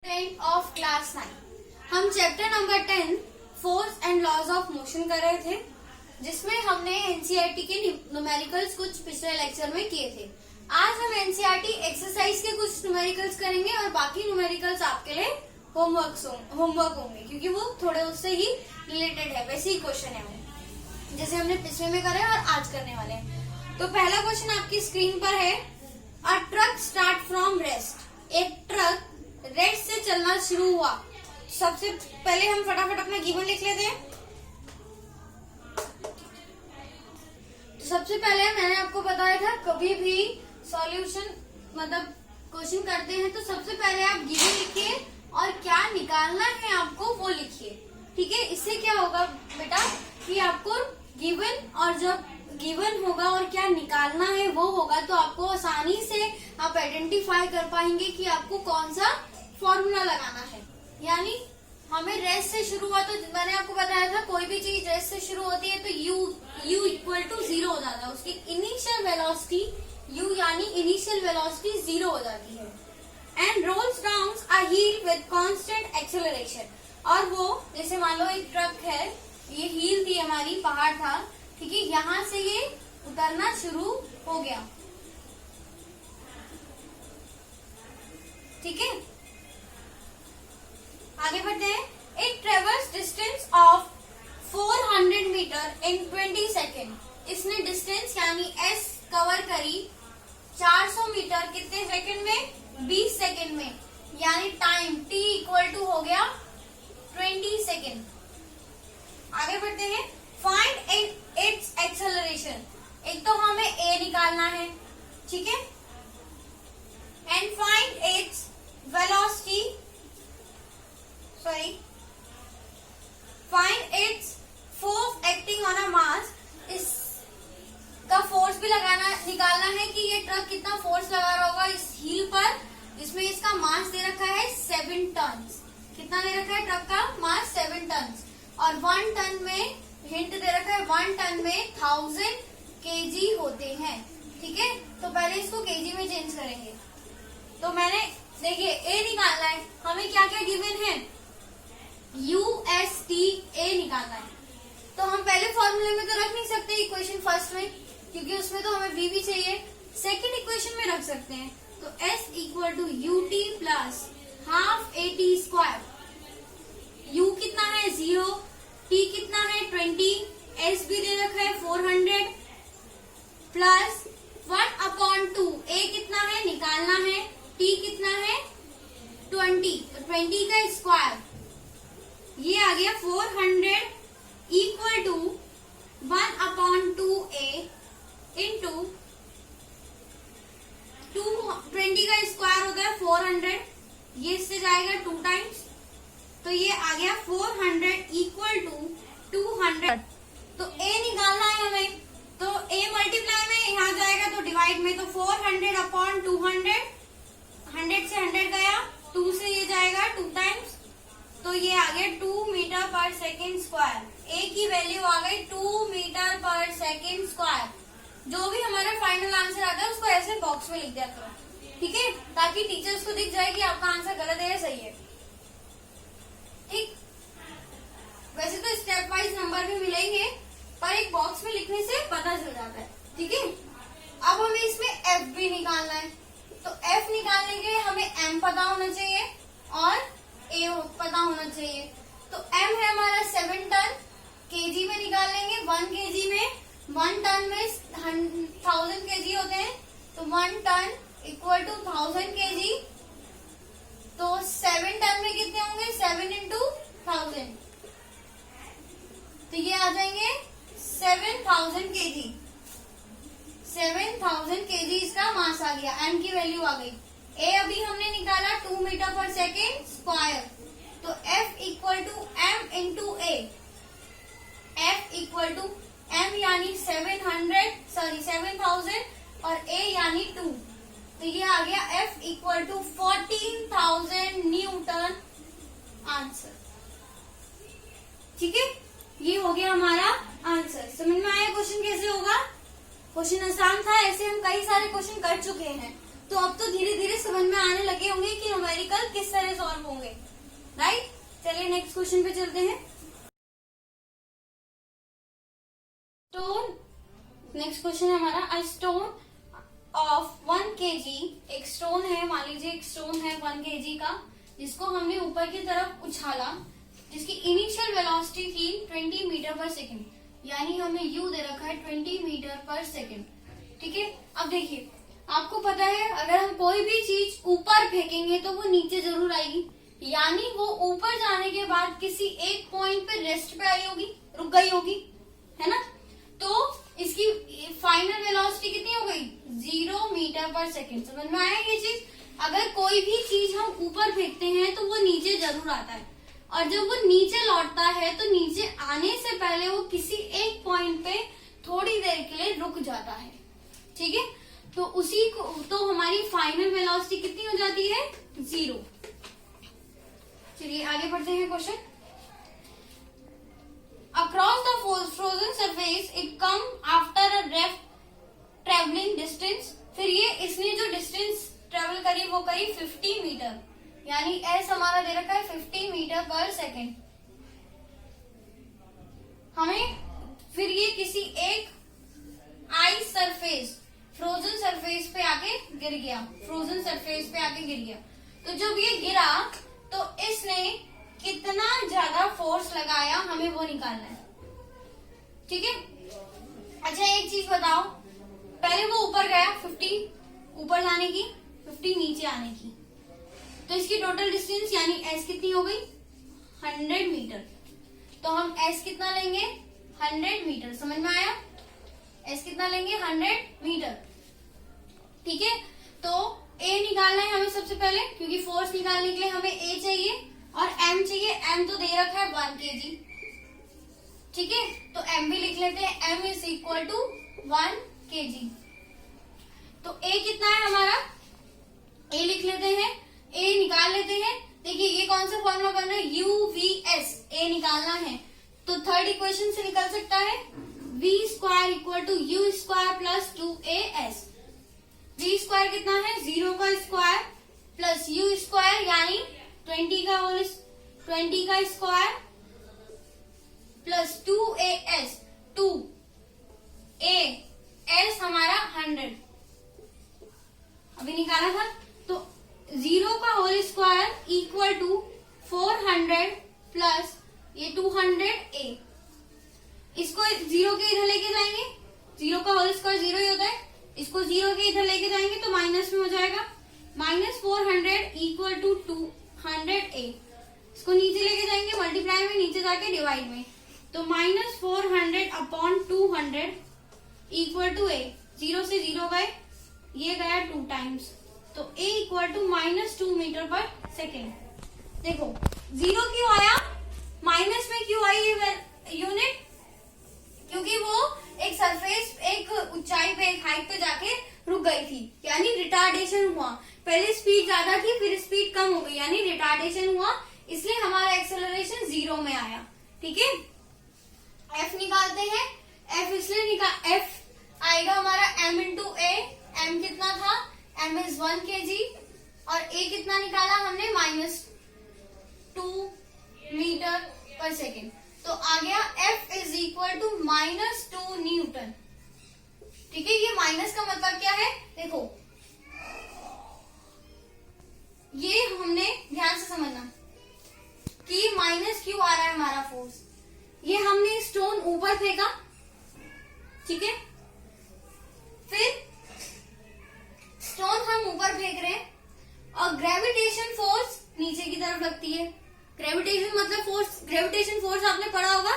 Student of class 9 हम chapter number 10 forces and laws of motion कर रहे थे, जिसमें हमने एनसीईआरटी के न्यूमेरिकल्स कुछ पिछले लेक्चर में किए थे। आज हम एनसीईआरटी एक्सरसाइज के कुछ न्यूमेरिकल्स करेंगे और बाकी न्यूमेरिकल्स आपके लिए होमवर्क होंगे, क्योंकि वो थोड़े उससे ही रिलेटेड है, वैसे ही क्वेश्चन है वो, जैसे हमने पिछले में करे और आज करने वाले हैं। तो पहला क्वेश्चन आपकी स्क्रीन पर है, अ ट्रक स्टार्ट फ्रॉम रेस्ट। एक ट्रक रेस्ट से चलना शुरू हुआ। सबसे पहले हम फटाफट अपना गिवन लिख लेते हैं। तो सबसे पहले मैंने आपको बताया था, कभी भी सॉल्यूशन मतलब क्वेश्चन करते हैं तो सबसे पहले आप गिवन लिखिए और क्या निकालना है आपको वो लिखिए। ठीक है, इससे क्या होगा बेटा कि आपको गिवन और जब गिवन होगा और क्या निकालना है वो होगा, तो आपको आसानी से आप आइडेंटिफाई कर पाएंगे कि आपको कौन सा फॉर्मूला लगाना है। यानी हमें रेस्ट से शुरू हुआ, तो मैंने आपको बताया था कोई भी चीज रेस्ट से शुरू होती है तो u इक्वल टू 0 हो जाता है। उसकी इनिशियल वेलोसिटी u यानी इनिशियल वेलोसिटी 0 हो जाती है। And rolls down a hill with constant acceleration. और वो जैसे मान लो एक ट्रक है, ये हिल थी हमारी, पहाड़ था, ठीक है, यहाँ से ये उतरना शुरू हो गया। ठीक है, आगे बढ़ते हैं। It travels distance of 400 metre in 20 second. इसने डिस्टेंस यानी s कवर करी 400 मीटर कितने सेकेंड में? 20 सेकेंड में। यानी टाइम t इक्वल टू हो गया 20 सेकेंड। आगे बढ़ते हैं। Find its acceleration. एक तो हमें a निकालना है, ठीक है, and find its velocity, find its force acting on a mass. इसका फोर्स भी निकालना है कि ये ट्रक कितना फोर्स लगा रहा होगा इस व्हील पर, जिसमें इसका मास दे रखा है 7 टन। कितना दे रखा है ट्रक का मास? 7 टन। और 1 टन में हिंट दे रखा है, 1 टन में 1000 केजी होते हैं। ठीक है, तो पहले इसको केजी में चेंज करेंगे। तो मैंने देखिए ए निकालना है, हमें क्या क्या गिवन है? USTA निकालना है। तो हम पहले फॉर्मूले में तो रख नहीं सकते इक्वेशन फर्स्ट में, क्योंकि उसमें तो हमें V भी चाहिए। सेकंड इक्वेशन में रख सकते हैं, तो S equal to UT plus half AT square. U कितना है? 0, T कितना है? 20, S भी दे रखा है 400 प्लस 1/2। A कितना है निकालना है, T कितना है 20, तो 20 का स्क्वायर, ये आ गया 400 इक्वल टू 1/2A इंटू 20 का स्क्वायर होता है 400, ये इससे जाएगा 2 टाइम्स, तो ये आ गया 400 इक्वल टू 200। तो A निकालना है हमें, तो A मल्टीप्लाई में यहाँ जाएगा तो डिवाइड में, तो 400/200, 100 से 100 गया, 2 से ये जाएगा 2 टाइम्स, तो ये आ गया 2 metre per second square. A की वैल्यू आ गई 2 मीटर पर सेकेंड स्क्वायर। जो भी हमारा फाइनल आंसर आता है उसको ऐसे बॉक्स में लिख दिया करो, ठीक है, ताकि टीचर्स को दिख जाए कि आपका आंसर गलत है या सही है। ठीक, वैसे तो स्टेप वाइज नंबर भी मिलेंगे, पर एक बॉक्स में लिखने से पता चल जाता है। ठीक है, अब हमें इसमें F भी निकालना है, तो F निकालने के लिए हमें M पता होना चाहिए और A पता होना चाहिए। तो M है हमारा 7 टन, केजी में निकाल लेंगे। 1 केजी में, 1 टन में 1000 केजी होते हैं, तो 1 टन इक्वल टू 1000 केजी। तो 7 टन में कितने होंगे? 7 इंटू 1000, तो ये आ जाएंगे 7000 केजी। 7000 केजी इसका मास आ गया, M की वैल्यू आ गई। A अभी हमने निकाला 2 मीटर पर सेकेंड स्क्वायर, तो F equal to M into A। F equal to M यानी 7000 और A यानी 2, तो ये आ गया F equal to 14000 newton answer. ठीक है, ये हो गया हमारा आंसर। समझ में आया क्वेश्चन कैसे होगा? क्वेश्चन आसान था, ऐसे हम कई सारे क्वेश्चन कर चुके हैं, तो अब तो धीरे धीरे समझ में आने लगे होंगे कि न्यूमेरिकल किस तरह सॉल्व होंगे, राइट। चलिए नेक्स्ट क्वेश्चन पे चलते हैं। स्टोन, नेक्स्ट क्वेश्चन है हमारा, अ स्टोन ऑफ 1 kg, एक स्टोन है, मान लीजिए एक स्टोन है 1 kg का, जिसको हमने ऊपर की तरफ उछाला, जिसकी इनिशियल वेलोसिटी थी 20 मीटर पर सेकेंड, यानी हमें यू दे रखा है 20 मीटर पर सेकेंड, ठीक है। अब देखिए आपको पता है अगर हम कोई भी चीज ऊपर फेंकेंगे तो वो नीचे जरूर आएगी, यानी वो ऊपर जाने के बाद किसी एक पॉइंट पे रेस्ट पे आई होगी, रुक गई होगी, है ना। तो इसकी फाइनल वेलोसिटी कितनी हो गई, 0 मीटर पर सेकेंड। समझ में आया ये चीज। अगर कोई भी चीज हम ऊपर फेंकते हैं तो वो नीचे जरूर आता है, और जब वो नीचे लौटता है तो नीचे आने से पहले वो किसी एक पॉइंट पे थोड़ी देर के लिए रुक जाता है, ठीक है। तो उसी को, तो हमारी फाइनल वेलोसिटी कितनी हो जाती है, 0। चलिए आगे बढ़ते हैं question. Across the frozen surface it come after a ref traveling distance, फिर ये इसने जो डिस्टेंस ट्रेवल करी वो करी 50 मीटर, यानी एस हमारा दे रखा है 50 मीटर पर सेकेंड। हमें फिर ये किसी एक आइस सरफेस, फ्रोजन सरफेस पे आके गिर गया, फ्रोजन सरफेस पे आके गिर गया। तो जब ये गिरा तो इसने कितना ज्यादा फोर्स लगाया हमें वो निकालना है, ठीक है। अच्छा एक चीज बताओ, पहले वो ऊपर गया 50 ऊपर जाने की, 50 नीचे आने की, तो इसकी टोटल डिस्टेंस यानी एस कितनी हो गई, 100 मीटर। तो हम एस कितना लेंगे, 100 मीटर। समझ में आया, एस कितना लेंगे, 100 मीटर, ठीक है। तो ए निकालना है हमें सबसे पहले, क्योंकि फोर्स निकालने के लिए हमें ए चाहिए और एम चाहिए। एम तो दे रखा है 1 kg, ठीक है, तो एम भी लिख लेते हैं, M is equal to 1 kg। तो ए कितना है हमारा, ए लिख लेते हैं, ए निकाल लेते हैं। देखिए ये कौन सा फॉर्मूला बन रहा है, यू वी एस, ए निकालना है तो थर्ड इक्वेशन से निकल सकता है, V square equal to U square plus 2as। V square कितना है, 0 का स्क्वायर प्लस यू स्क्वायर यानी 20 का स्क्वायर प्लस 2as, 2as हमारा 100 अभी निकाला था। तो 0 का whole square equal to 400 plus ये 200a। इसको 0 के इधर लेके जाएंगे, 0 का होल स्क्वायर 0 ही होता है, इसको 0 के इधर लेके जाएंगे तो माइनस में हो जाएगा, -400 इक्वल टू 200a। इसको नीचे लेके जाएंगे मल्टीप्लाई में, नीचे जाके डिवाइड में, तो -400 अपॉन 200 इक्वल टू a। 0 से 0 गए, ये गया 2 टाइम्स, तो a equal to -2 metre per second. देखो 0 क्यों आया, माइनस में क्यों आई ये यूनिट, क्योंकि वो एक सरफेस, एक ऊंचाई पे, एक हाइट पे जाके रुक गई थी, यानी रिटार्डेशन हुआ। पहले स्पीड ज्यादा थी फिर स्पीड कम हो गई, यानी रिटार्डेशन हुआ, इसलिए हमारा एक्सेलरेशन 0 में आया, ठीक है। एफ निकालते हैं, एफ इसलिए एफ आएगा हमारा m इंटू ए। एम कितना था, m इज 1 kg और a कितना निकाला हमने, -2 मीटर पर सेकेंड। तो आ गया F is equal to -2 newton, ठीक है। ये माइनस का मतलब क्या है, देखो ये हमने ध्यान से समझना कि माइनस क्यों आ रहा है हमारा फोर्स। ये हमने स्टोन ऊपर फेंका, ठीक है, फिर स्टोन हम ऊपर फेंक रहे हैं और ग्रेविटेशन फोर्स नीचे की तरफ लगती है। ग्रेविटेशन मतलब फोर्स, ग्रेविटेशन फोर्स आपने पढ़ा होगा,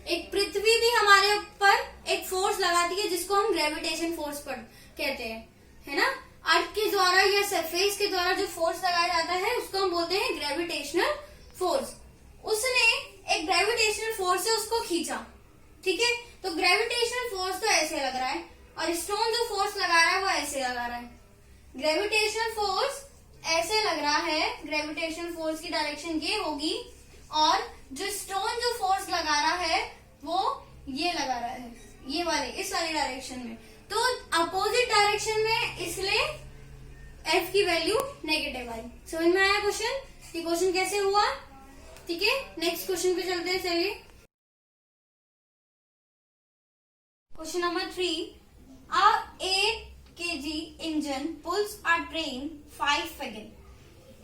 एक पृथ्वी भी हमारे ऊपर एक फोर्स लगाती है जिसको हम ग्रेविटेशन फोर्स कहते हैं, है ना। अर्थ के द्वारा या सरफेस के द्वारा जो फोर्स लगाया जाता है उसको हम बोलते हैं ग्रेविटेशनल फोर्स। उसने एक ग्रेविटेशनल फोर्स से उसको खींचा, ठीक है। तो ग्रेविटेशनल फोर्स तो ऐसे लग रहा है और स्टोन जो फोर्स लगा रहा है वो ऐसे लगा रहा है। ग्रेविटेशनल फोर्स ऐसे लग रहा है, ग्रेविटेशनल फोर्स की डायरेक्शन ये होगी, और जो स्टोन जो फोर्स लगा रहा है वो ये लगा रहा है, ये वाले, इस वाली डायरेक्शन में। तो अपोजिट डायरेक्शन में इसलिए एफ की वैल्यू नेगेटिव आई। समझ में आया क्वेश्चन? ये क्वेश्चन कैसे हुआ? ठीक है, नेक्स्ट क्वेश्चन पे चलते हैं। चलिए question number 3, a 8 kg engine pools a train 5 wagon.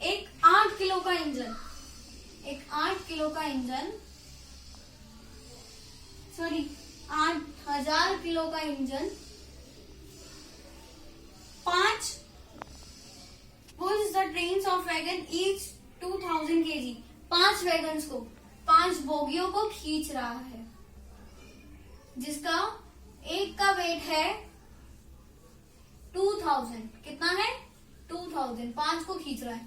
एक 8 किलो का इंजन, एक 8 किलो का इंजन, सॉरी 8000 किलो का engine 5 pulls the trains of wagon each 2000 kg। 5 wagons को, 5 बोगियों को खींच रहा है, जिसका एक का वेट है 2000। कितना है? 2000। 5 को खींच रहा है,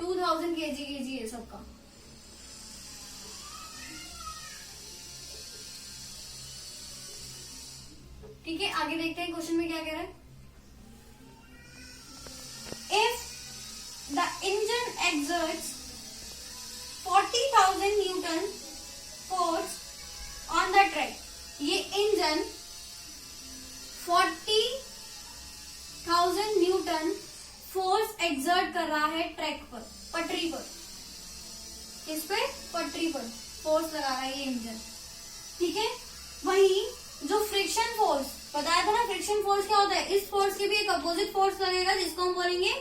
2000 kg है सबका। ठीक है, आगे देखते हैं क्वेश्चन में क्या कह रहा है। If the engine exerts 40,000 Newton force on the track. ये इंजन 40,000 न्यूटन फोर्स एक्सर्ट कर रहा है ट्रैक पर, पटरी पर। किस पे? पटरी पर फोर्स लगा रहा है ये इंजन। ठीक है, वही जो फ्रिक्शन फोर्स बताया था ना, फ्रिक्शन फोर्स क्या होता है? इस फोर्स के भी एक अपोजिट फोर्स लगेगा जिसको हम बोलेंगे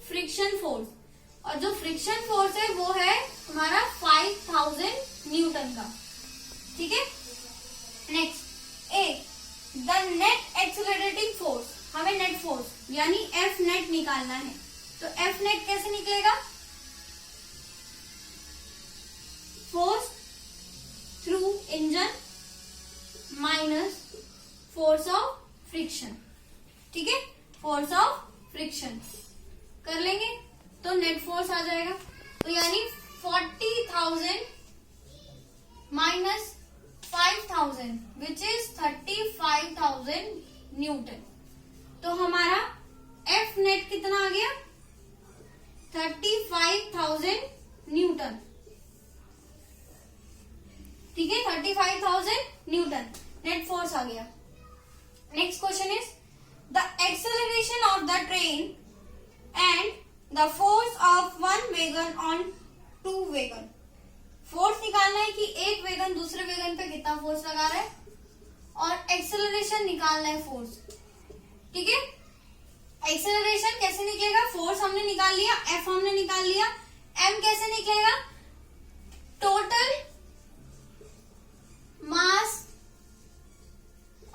फ्रिक्शन फोर्स। और जो फ्रिक्शन फोर्स है वो है हमारा 5000 न्यूटन का। ठीक है, next A the net accelerating force. हमें नेट फोर्स यानी एफ नेट निकालना है। तो एफ नेट कैसे निकलेगा? Force through engine minus force of friction. ठीक है, फोर्स ऑफ फ्रिक्शन कर लेंगे तो नेट फोर्स आ जाएगा। तो यानी 40,000 माइनस 5,000 विच इज 35,000 न्यूटन। तो हमारा एफ नेट कितना आ गया? 35,000 न्यूटन। ठीक है, 35,000 न्यूटन नेट फोर्स आ गया। Next question is the acceleration of the train and the force of one wagon on 2 wagon. Force निकालना है कि एक वेगन दूसरे वेगन पे कितना फोर्स लगा रहा है, और एक्सेलरेशन निकालना है फोर्स। ठीक है, एक्सेलरेशन कैसे निकलेगा? फोर्स हमने निकाल लिया, एफ हमने निकाल लिया, एम कैसे निकलेगा? टोटल मास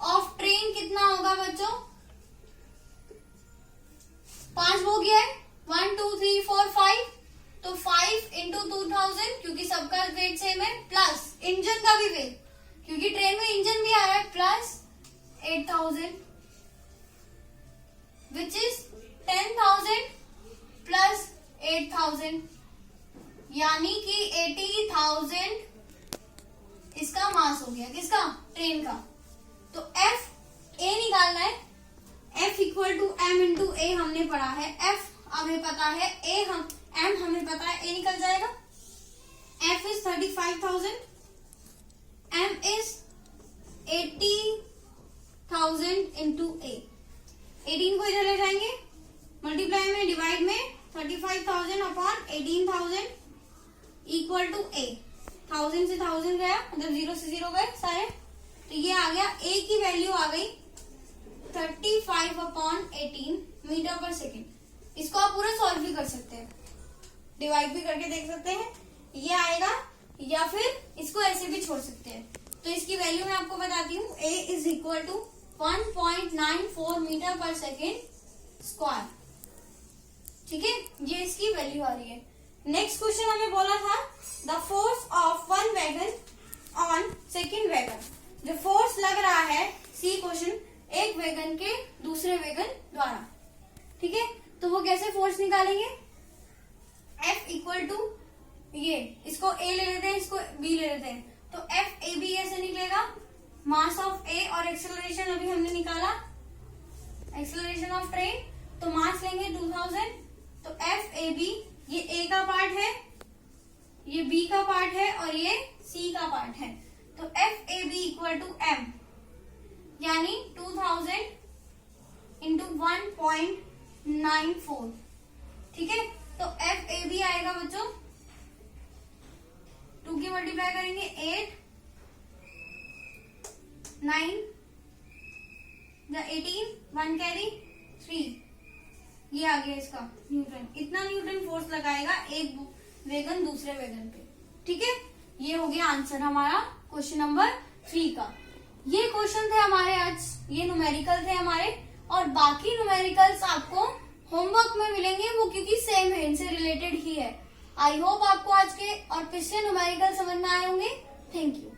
ऑफ ट्रेन कितना होगा बच्चों? 5 बोगी है, 1 2 3 4 5, तो 5 इंटू 2000 क्योंकि सबका वेट सेम है, प्लस इंजन का भी वेट क्योंकि ट्रेन में इंजन भी आ रहा है, प्लस 8000 विच इज 10,000 प्लस 8,000 यानी कि 80,000 इसका मास हो गया। किसका? ट्रेन का। तो एफ ए निकालना है। F equal to M into A हमने पढ़ा है, एफ हमें पता है, ए हम एम हमें पता है, ए निकल जाएगा। F is 35,000, M is 80,000 into A. 18 को इधर ले जाएंगे, मल्टीप्लाई में डिवाइड में 35,000 अपॉन 18,000 इक्वल टू ए। 1000 से 1000 गया, मतलब 0 से 0 गए सारे, तो ये आ गया, ए की वैल्यू आ गई 35 अपॉन 18 मीटर पर सेकेंड। इसको आप पूरा सॉल्व भी कर सकते हैं, डिवाइड भी करके देख सकते हैं, ये आएगा, या फिर इसको ऐसे भी छोड़ सकते हैं। तो इसकी वैल्यू मैं आपको बताती हूँ, ए is equal to 1.94 metre per second square. ठीक है, ये इसकी वैल्यू आ रही है। नेक्स्ट क्वेश्चन हमें बोला था the force of one wagon on second wagon. जो फोर्स लग रहा है, सी क्वेश्चन, एक वैगन के दूसरे वैगन द्वारा। ठीक है, तो वो कैसे फोर्स निकालेंगे? एफ इक्वल टू ये, इसको ए ले लेते हैं, इसको बी ले लेते हैं, तो एफ ए बी ऐसे निकलेगा, मास ऑफ ए और एक्सेलरेशन अभी हमने निकाला, एक्सेलरेशन ऑफ ट्रेन, तो मास लेंगे 2000, तो एफ ए बी, ये ए का पार्ट है, ये बी का पार्ट है और ये सी का पार्ट है, तो F A B equal to M, यानी 2000 1.94। ठीक है, तो एफ ए बी आएगा बच्चों, 2 की मल्टीप्लाई करेंगे 8, 9 या 18, 1 कैरी 3, ये आ गया इसका न्यूटन। इतना न्यूटन फोर्स लगाएगा एक वेगन दूसरे वेगन पे। ठीक है, ये हो गया आंसर हमारा क्वेश्चन नंबर 3 का। ये क्वेश्चन थे हमारे आज, ये न्यूमेरिकल थे हमारे, और बाकी न्यूमेरिकल्स आपको होमवर्क में मिलेंगे, वो क्योंकि सेम है, इनसे रिलेटेड ही है। आई होप आपको आज के और पिछले न्यूमेरिकल समझ में आए होंगे। Thank you.